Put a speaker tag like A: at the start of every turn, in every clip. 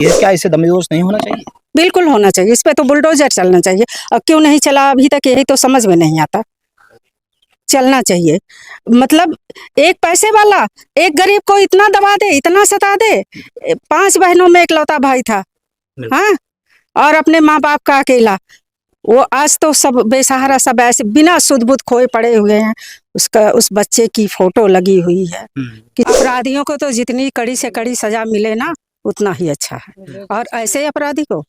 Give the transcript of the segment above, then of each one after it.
A: ये क्या इससे दमोश नहीं होना चाहिए?
B: बिल्कुल होना चाहिए, इस पे तो बुलडोजर चलना चाहिए। अब क्यों नहीं चला अभी तक, यही तो समझ में नहीं आता। चलना चाहिए, मतलब एक पैसे वाला एक गरीब को इतना दबा दे, इतना सता दे। 5 बहनों में इकलौता भाई था, हाँ, और अपने माँ बाप का अकेला। वो आज तो सब बेसहारा, सब ऐसे बिना सुध बुध खोए पड़े हुए हैं। उसका उस बच्चे की फोटो लगी हुई है कि अपराधियों को तो जितनी कड़ी से कड़ी सजा मिले ना, उतना ही अच्छा है। और ऐसे अपराधी को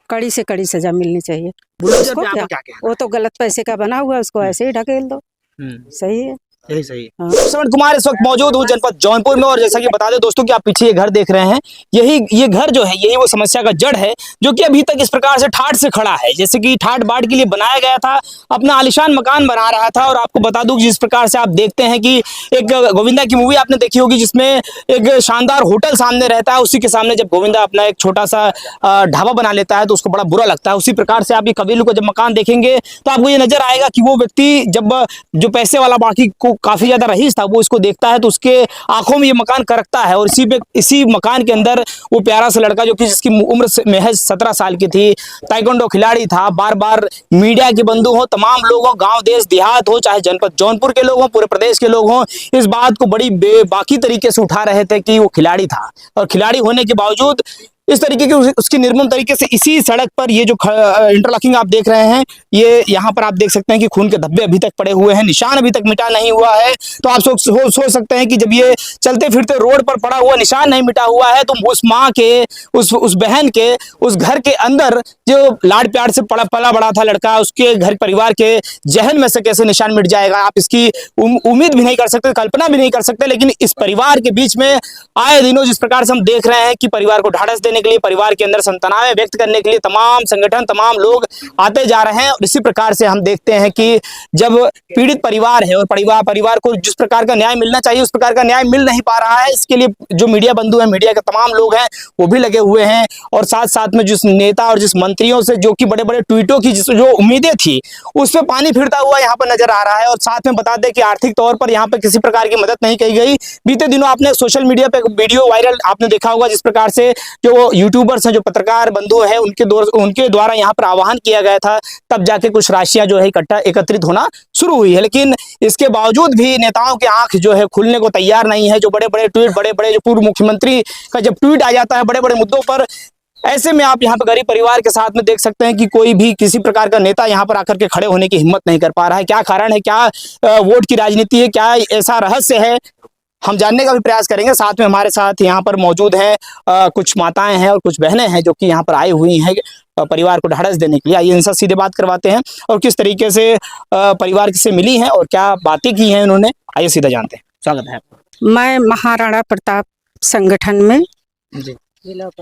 B: कड़ी से कड़ी सजा मिलनी चाहिए। उसको क्या, वो तो गलत पैसे का बना हुआ है, उसको ऐसे ही ढकेल दो। सही है,
A: यही सही।
B: हाँ।
A: श्रवण कुमार इस वक्त मौजूद हूँ जनपद जौनपुर में, और जैसा कि बता दें दोस्तों कि आप पीछे ये घर देख रहे हैं, ये घर जो है यही वो समस्या का जड़ है, जो कि अभी तक इस प्रकार से ठाट से खड़ा है। जैसे कि ठाट बाट के लिए बनाया गया था, अपना आलिशान मकान बना रहा था। और आपको बता दूं जिस प्रकार से आप देखते हैं कि एक गोविंदा की मूवी आपने देखी होगी, जिसमें एक शानदार होटल सामने रहता है, उसी के सामने जब गोविंदा अपना एक छोटा सा ढाबा बना लेता है तो उसको बड़ा बुरा लगता है। उसी प्रकार से आप ये कबीलू का जब मकान देखेंगे तो आपको ये नजर आएगा कि वो व्यक्ति जब जो पैसे वाला बाकी को काफी ज्यादा रईस था, वो इसको देखता है तो उसके आंखों में ये मकान करकता है। और इसी मकान के अंदर वो प्यारा सा लड़का, जो कि जिसकी उम्र महज 17 साल की थी, ताइक्वांडो खिलाड़ी था, बार बार मीडिया के बंधु हो, तमाम लोग हो, गांव देश देहात हो, चाहे जनपद जौनपुर के लोग हो, पूरे प्रदेश के लोग हो, इस बात को बड़ी बेबाकी तरीके से उठा रहे थे कि वो खिलाड़ी था। और खिलाड़ी होने के बावजूद इस तरीके की उसकी निर्मम तरीके से इसी सड़क पर ये जो इंटरलॉकिंग आप देख रहे हैं, ये यहाँ पर आप देख सकते हैं कि खून के धब्बे अभी तक पड़े हुए हैं, निशान अभी तक मिटा नहीं हुआ है। तो आप सोच सकते हैं कि जब ये चलते फिरते रोड पर पड़ा हुआ निशान नहीं मिटा हुआ है, तो उस माँ के, उस बहन के, उस घर के अंदर जो लाड प्यार से पला बड़ा था लड़का, उसके घर परिवार के जहन में से कैसे निशान मिट जाएगा, आप इसकी उम्मीद भी नहीं कर सकते, कल्पना भी नहीं कर सकते। लेकिन इस परिवार के बीच में आए दिनों जिस प्रकार से हम देख रहे हैं कि परिवार को ढाढ़स देने के लिए, परिवार के अंदर संतनावें व्यक्त करने के लिए तमाम संगठन, तमाम लोग आते जा रहे हैं। और इसी प्रकार से हम देखते हैं कि जब पीड़ित परिवार है और परिवार को जिस प्रकार का न्याय मिलना चाहिए उस प्रकार का न्याय मिल नहीं पा रहा है, इसके लिए जो मीडिया बंधु हैं, मीडिया के तमाम लोग हैं, वो भी लगे हुए हैं। और साथ साथ में जिस नेता और जिस मंत्रियों से जो कि बड़े बड़े ट्वीटों की जो उम्मीदें थी, उस पर पानी फिरता हुआ यहाँ पर नजर आ रहा है। और साथ में बता दें कि आर्थिक तौर पर यहाँ पर किसी प्रकार की मदद नहीं की गई। बीते दिनों आपने सोशल मीडिया पे वीडियो वायरल आपने देखा होगा, जिस प्रकार से जो यूट्यूबर्स हैं, जो पत्रकार बंधु हैं, उनके द्वारा यहाँ पर आह्वान किया गया था, तब जाके कुछ राशियां जो है एकत्रित होना शुरू हुई है। लेकिन इसके बावजूद भी नेताओं की आंख जो है खुलने को तैयार नहीं है। जो बड़े बड़े ट्वीट, बड़े बड़े जो पूर्व मुख्यमंत्री का जब ट्वीट आ जाता है बड़े बड़े मुद्दों पर, ऐसे में आप यहाँ पर गरीब परिवार के साथ में देख सकते हैं कि कोई भी किसी प्रकार का नेता यहाँ पर आकर के खड़े होने की हिम्मत नहीं कर पा रहा है। क्या कारण है, क्या वोट की राजनीति है, क्या ऐसा रहस्य है, हम जानने का भी प्रयास करेंगे। साथ में हमारे साथ यहाँ पर मौजूद हैं कुछ माताएं हैं और कुछ बहनें हैं जो कि यहाँ पर आई हुई हैं परिवार को ढाढ़स देने के लिए। आइए इनसे सीधे बात करवाते हैं और किस तरीके से परिवार से मिली हैं और क्या बातें की हैं उन्होंने, आइए सीधा जानते हैं। स्वागत है आपका।
B: मैं महाराणा प्रताप संगठन में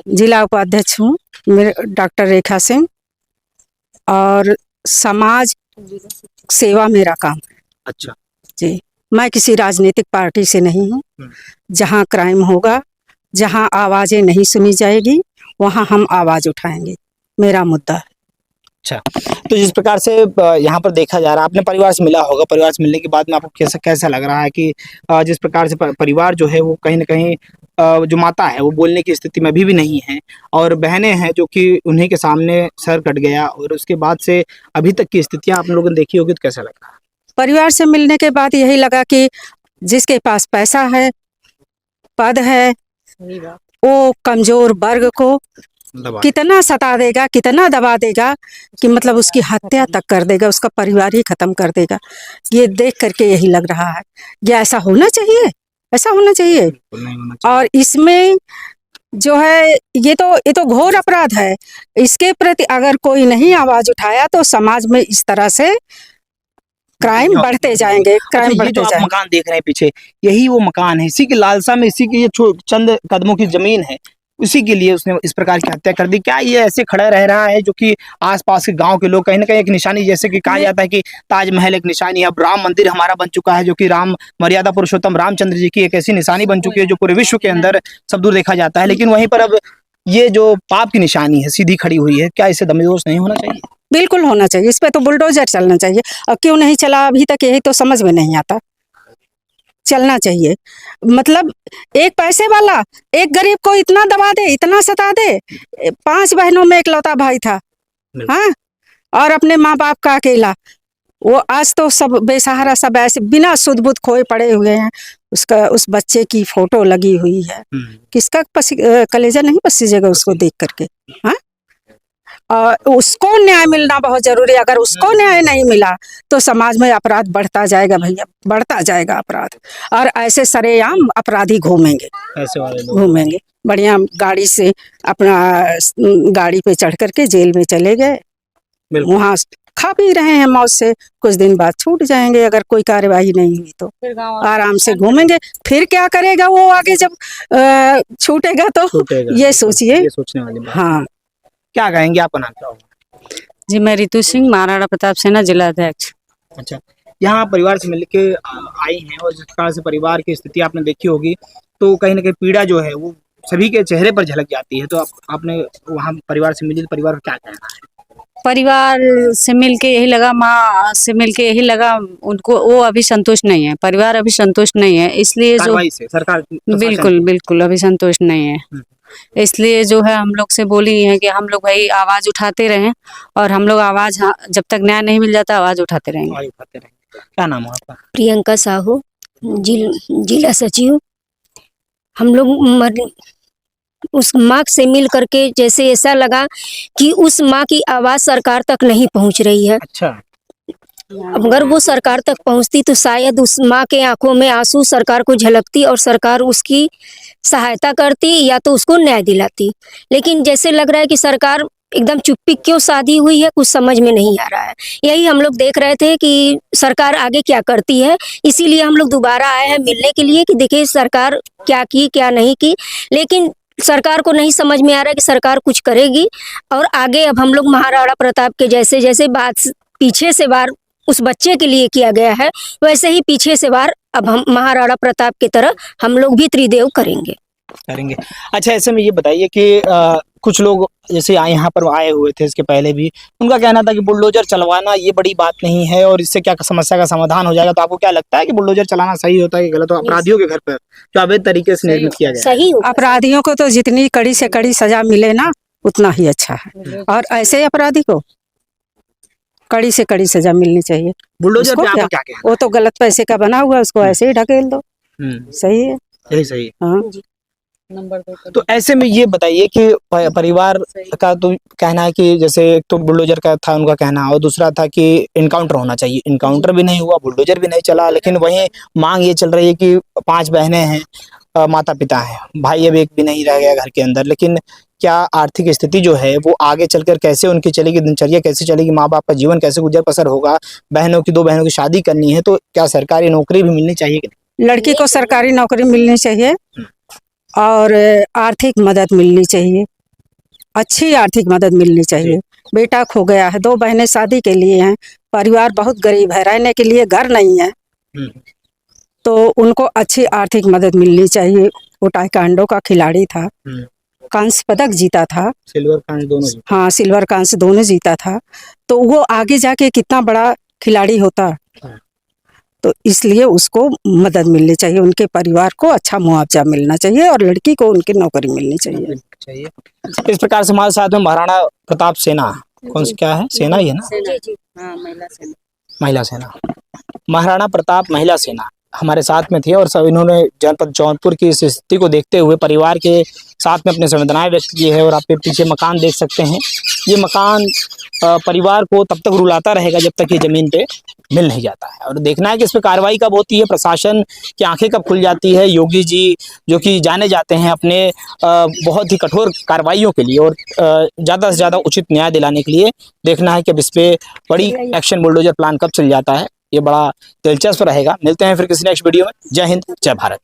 B: जिला उपाध्यक्ष हूँ, मेरे डॉक्टर रेखा सिंह, और समाज सेवा मेरा काम है।
A: अच्छा
B: जी, मैं किसी राजनीतिक पार्टी से नहीं हूँ। जहाँ क्राइम होगा, जहाँ आवाजें नहीं सुनी जाएगी, वहाँ हम आवाज उठाएंगे, मेरा मुद्दा है।
A: अच्छा, तो जिस प्रकार से यहाँ पर देखा जा रहा है, आपने परिवार से मिला होगा, परिवार से मिलने के बाद में आपको कैसा लग रहा है कि जिस प्रकार से परिवार जो है वो कहीं ना कहीं जो माता है वो बोलने की स्थिति में अभी भी नहीं है, और बहनें हैं जो कि उन्हीं के सामने सर कट गया, और उसके बाद से अभी तक की स्थितियाँ आप लोगों ने देखी होगी, तो कैसा लग रहा है?
B: परिवार से मिलने के बाद यही लगा कि जिसके पास पैसा है, पद है, वो कमजोर वर्ग को कितना सता देगा, कितना दबा देगा कि मतलब उसकी हत्या तक कर देगा, उसका परिवार ही खत्म कर देगा। ये देख करके यही लग रहा है कि ऐसा होना चाहिए, ऐसा होना चाहिए। और इसमें जो है ये तो घोर अपराध है। इसके प्रति अगर कोई नहीं आवाज उठाया तो समाज में इस तरह से क्राइम बढ़ते जाएंगे, क्राइम बढ़ते जाएंगे।
A: मकान देख रहे हैं पीछे, यही वो मकान है, इसी की लालसा में, इसी की ये चंद कदमों की जमीन है, उसी के लिए उसने इस प्रकार की हत्या कर दी। क्या ये ऐसे खड़ा रह रहा है जो कि आसपास के गांव के लोग कहीं ना कहीं एक निशानी, जैसे कि कहा जाता है कि ताजमहल एक निशानी है, अब राम मंदिर हमारा बन चुका है जो कि राम मर्यादा पुरुषोत्तम रामचंद्र जी की एक ऐसी निशानी बन चुकी है जो पूरे विश्व के अंदर सब दूर देखा जाता है, लेकिन वहीं पर अब ये जो पाप की निशानी है सीधी खड़ी हुई है, क्या इससे दमोश नहीं होना चाहिए?
B: बिल्कुल होना चाहिए, इस पे तो बुलडोजर चलना चाहिए। अब क्यों नहीं चला अभी तक, यही तो समझ में नहीं आता। चलना चाहिए। मतलब एक पैसे वाला एक गरीब को इतना दबा दे, इतना सता दे। 5 बहनों में इकलौता भाई था, हाँ, और अपने माँ बाप का अकेला। वो आज तो सब बेसहारा, सब ऐसे बिना सुध बुध खोए पड़े हुए हैं। उसका, उस बच्चे की फोटो लगी हुई है। किसका कलेजा नहीं पसीजेगा उसको देख करके, हाँ। उसको न्याय मिलना बहुत जरूरी है। अगर उसको न्याय नहीं मिला तो समाज में अपराध बढ़ता जाएगा भैया, बढ़ता जाएगा अपराध। और ऐसे सरेआम अपराधी घूमेंगे,
A: ऐसे वाले लोग
B: घूमेंगे बढ़िया गाड़ी से, अपना गाड़ी पे चढ़ करके जेल में चले गए, वहाँ खा पी रहे हैं मौज से। कुछ दिन बाद छूट जाएंगे, अगर कोई कार्यवाही नहीं हुई तो आराम से घूमेंगे। फिर क्या करेगा वो आगे जब छूटेगा तो ये सोचिए।
A: ये सोचने वाली बात।
B: हाँ,
A: क्या कहेंगे, आपका नाम क्या होगा?
C: जी, मैं रितु सिंह, महाराणा प्रताप सेना जिला अध्यक्ष।
A: अच्छा, यहाँ परिवार से मिलके आई हैं और जिस प्रकार से परिवार की स्थिति आपने देखी होगी, तो कहीं ना कहीं पीड़ा जो है वो सभी के चेहरे पर झलक जाती है। तो आपने वहाँ परिवार से मिली, परिवार का क्या कहना है?
C: परिवार से मिलके यही लगा, माँ से मिलके यही लगा, उनको वो अभी संतुष्ट नहीं है, परिवार अभी संतुष्ट नहीं है, इसलिए जो
A: कार्रवाई से सरकार
C: बिल्कुल बिल्कुल अभी संतुष्ट नहीं है। इसलिए जो है हम लोग से बोली है कि हम लोग भाई आवाज उठाते रहें, और हम लोग आवाज, जब तक न्याय नहीं मिल जाता आवाज उठाते रहेंगे।
A: क्या नाम है आपका?
D: प्रियंका साहू, जिला सचिव। हम लोग उस माँ से मिल करके जैसे ऐसा लगा कि उस माँ की आवाज सरकार तक नहीं पहुंच रही है।
A: अच्छा,
D: अगर वो सरकार तक पहुंचती तो शायद उस माँ के आंखों में आंसू सरकार को झलकती और सरकार उसकी सहायता करती या तो उसको न्याय दिलाती। लेकिन जैसे लग रहा है कि सरकार एकदम चुप्पी क्यों साधी हुई है, कुछ समझ में नहीं आ रहा है। यही हम लोग देख रहे थे कि सरकार आगे क्या करती है, इसीलिए हम लोग दोबारा आए हैं मिलने के लिए कि देखिए सरकार क्या की क्या नहीं की। लेकिन सरकार को नहीं समझ में आ रहा है कि सरकार कुछ करेगी। और आगे अब हम लोग महाराणा प्रताप के जैसे जैसे बात पीछे से वार उस बच्चे के लिए किया गया है, वैसे ही पीछे से वार अब हम महाराणा प्रताप की तरह हम लोग भी त्रिदेव करेंगे।
A: अच्छा, ऐसे में ये बताइए कि कुछ लोग जैसे यहाँ पर आए हुए थे इसके पहले भी, उनका कहना था कि बुलडोजर चलवाना ये बड़ी बात नहीं है और इससे क्या समस्या का समाधान हो जाएगा। तो आपको क्या लगता है कि बुलडोजर चलाना सही होता है कि गलत? अपराधियों के घर पर जो अवैध तरीके से निर्मित किया गया,
D: सही
B: अपराधियों को तो जितनी कड़ी से कड़ी सजा मिले ना उतना ही अच्छा है, और ऐसे अपराधी को कड़ी से कड़ी सजा मिलनी चाहिए।
A: बुलडोजर पे आपका क्या कहना?
B: वो तो गलत पैसे का बना हुआ, उसको ऐसे ही ढकेल दो, सही है,
A: यही सही।
B: हाँ।
A: तो ऐसे में ये बताइए कि परिवार का तो कहना है कि जैसे एक तो बुलडोजर का था उनका कहना, और दूसरा था कि इनकाउंटर होना चाहिए। इनकाउंटर भी नहीं हुआ, बुलडोजर भी नहीं चला, लेकिन वहीं मांग ये चल रही है कि 5 बहनें हैं, माता पिता हैं, भाई अब एक भी नहीं रह गया घर के अंदर। लेकिन क्या आर्थिक स्थिति जो है वो आगे चलकर कैसे उनकी चलेगी, दिनचर्या कैसे चलेगी, माँ बाप का जीवन कैसे गुजर बसर होगा? 2 बहनों की शादी करनी है, तो क्या सरकारी नौकरी भी मिलनी चाहिए कि नहीं?
B: लड़की को सरकारी नौकरी मिलनी चाहिए और आर्थिक मदद मिलनी चाहिए, अच्छी आर्थिक मदद मिलनी चाहिए। बेटा खो गया है, 2 बहनें शादी के लिए हैं, परिवार बहुत गरीब है, रहने के लिए घर नहीं है, तो उनको अच्छी आर्थिक मदद मिलनी चाहिए। वो ताइक्वांडो का खिलाड़ी था, कांस्य पदक जीता था,
A: सिल्वर कांस्य दोनों जीता।
B: हाँ, सिल्वर कांस्य दोनों जीता था। तो वो आगे जाके कितना बड़ा खिलाड़ी होता, तो इसलिए उसको मदद मिलनी चाहिए, उनके परिवार को अच्छा मुआवजा मिलना चाहिए और लड़की को उनकी नौकरी मिलनी चाहिए।
A: इस प्रकार से हमारे साथ में महाराणा प्रताप सेना, कौन सी क्या है, सेना ही है ना, महिला सेना, महाराणा प्रताप महिला सेना हमारे साथ में थी, और सब इन्होंने जनपद जौनपुर की इस स्थिति को देखते हुए परिवार के साथ में अपने संवेदनाएं व्यक्त की है। और आप पीछे मकान देख सकते हैं, ये मकान परिवार को तब तक रुलाता रहेगा जब तक ये जमीन पे मिल नहीं जाता है। और देखना है कि इस पर कार्रवाई कब होती है, प्रशासन की आंखें कब खुल जाती है। योगी जी जो कि जाने जाते हैं अपने बहुत ही कठोर कार्रवाइयों के लिए और ज़्यादा से ज़्यादा उचित न्याय दिलाने के लिए, देखना है कि अब इस पर बड़ी एक्शन बुलडोजर प्लान कब चल जाता है। ये बड़ा दिलचस्प रहेगा। मिलते हैं फिर किसी नेक्स्ट वीडियो में। जय हिंद, जय भारत।